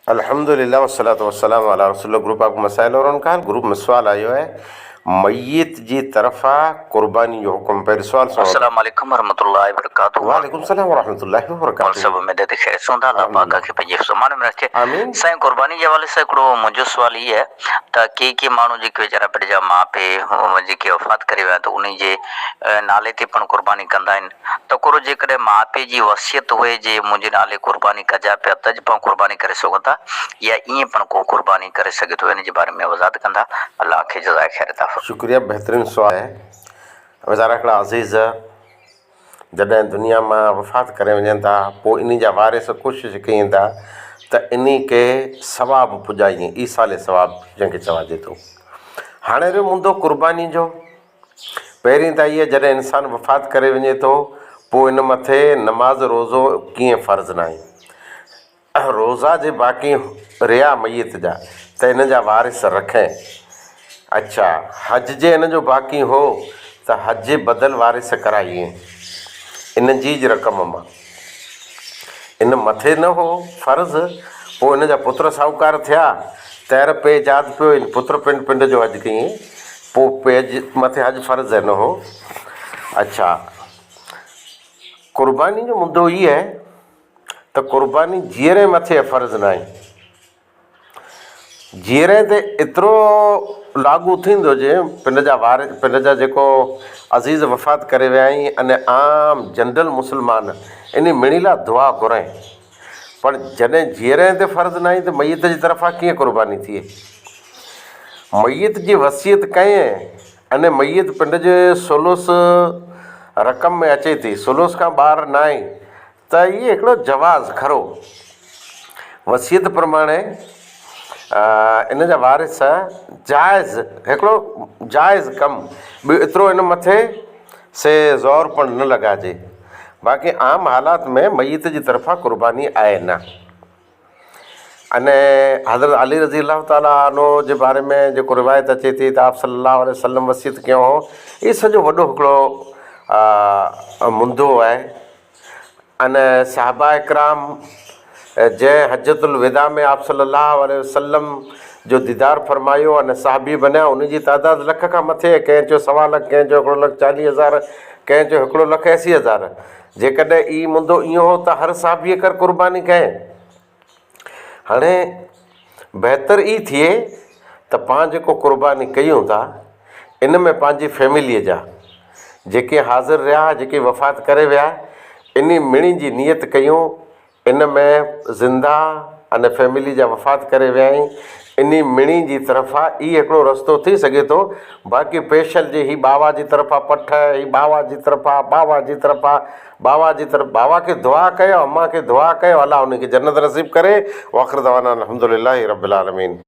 अल्हम्दुलिल्लाह वस्सलातु वस्सलामु अला रसूलिल्लाह। ग्रुप आपको मसाइल और उनका ग्रुप में सवाल आयो है मय्यत जी तरफ़ा कुर्बानी जो हुक्म पे सवाल सुनो। अस्सलाम वालेकुम वरहमतुल्लाहि वबरकातुहू। वालेकुम सलाम वरहमतुल्लाहि और वबरकातुहू। सब में दे खैर सोंदा अल्लाह पाक के पंजे समान में रखे आमीन। साईं कुर्बानी जे वाले से हिकिड़ो मुंहिंजो सुवाल ई है त के माण्हू जेके वीचारा पंहिंजा माउ पीउ जेके वफ़ात करे विया त उन जे नाले ते पण कुर्बानी कंदा आहिनि त कोरो जेकॾहिं माउ पीउ जी वसियत हुए जे मुंहिंजे नाले कुर्बानी कजा पिया त पाण कुर्बानी करे सघूं था या ईअं पण को कुर्बानी करे सघे थो, इन जे बारे में वज़ाहत कंदा। अल्लाह खे जज़ाए ख़ैर अता फ़रमाए। शुक्रिया, बेहतरीन सवाल है। वीचारा हिकिड़ा अज़ीज़ जॾहिं दुनिया में वफ़ात करे वञनि था पोइ इन जा वारिस कोशिशि कनि था त इन के सवाबु पुॼाइनि, ईसाले सवाबु जंहिंखे चवाइजे थो। हाणे रहियो मुंदो कुर्बानी जो। पहिरीं त इहे जॾहिं इंसानु वफ़ात करे वञे थो पोइ इन मथे नमाज़ रोज़ो कीअं फ़र्ज़ु न आहे। रोज़ा जे बाक़ी रहिया मयत जा त इन जा वारिस रखें। अच्छा, हज जे इन जो बाक़ी हो त हज जे बदल वारिस कराइए इन जी रक़म मां। इन मथे न हो फ़र्ज़ु, पोइ इन जा पुत्र साहूकार थिया तैर पे जाद पियो इन पुत्र पिंड पिंड जो हज कई, पोइ पेज मथे हज फ़र्ज़ु न हो। अच्छा, कुर्बानी जो मुद्दो ई है त कुर्बानी जीअरे मथे फ़र्ज़ु न आहे। जीअरे ते एतिरो लागू थींदो जे पिंड जा पिंड जा जेको अज़ीज़ वफ़ात करे विया आहिनि अने आम जनरल मुस्लमान इन मिणीला दुआ घुराइनि, पर जॾहिं जीअरे ते फ़र्ज़ु न आहे त मयत जी तरफ़ां कीअं कुर्बानी थिए। मयत जी वसियत कयं अने मयत पिंड जे सुलुस रक़म में अचे थी, सुलुस खां ॿाहिरि न आहे त इहे हिकिड़ो जवाज़ खरो वसियत प्रमाणे इन जा वारिस जाइज़ हिकिड़ो जाइज़ कमु, ॿियो एतिरो इन मथे से ज़ोर पण न लॻाइजे। बाक़ी आम हालात में मयत जी तरफ़ां कुर्बानी आहे न। अने हज़रत अली रज़ी अल्लाह ताला अन्हु जे बारे में जेको रिवायत अचे थी त आप सल्लल्लाहु अलैहि वसल्लम वसियत कयो हो, इहो सॼो वॾो हिकिड़ो मुंदो आहे। अने सहाबा इकराम जंहिं हजतुल विदा में आप सल्लल्लाहु अलैहि वसल्लम जो दीदार फरमायो अने साहबी बनिया, उन जी तादाद लख खां मथे, कंहिं चयो 1.25 लख, कंहिं चयो 1,40,000, कंहिं चयो 1,80,000। जेकॾहिं ई मुंदो इहो हो त हर साहबीअ कर कुर्बानी कयं। हाणे बहितर ई थिए त पाण जेको कुर्बानी कयूं था इन में पंहिंजी फैमिलीअ जा जेके हाज़िर रहिया, जेके वफ़ात करे विया, इन मिणी जी नियत कयूं। इन में ज़िंदा अने फैमिली जा वफ़ात करे विया आहिनि, इन मिणी जी तरफ़ां ई हिकिड़ो रस्तो थी सघे थो। बाक़ी पेशल जे ही बाबा जी तरफ़ां पठ, ही बाबा जी तरफ़ां, बाबा जी तरफ़ां, बाबा जी तरफ़, बाबा खे दुआ कयो, अम्मा खे दुआ कयो, अल्लाह उनखे जन्नत नसीब करे। वाख़िर दवाना अल्हम्दुलिल्लाहि रब्बिल आलमीन।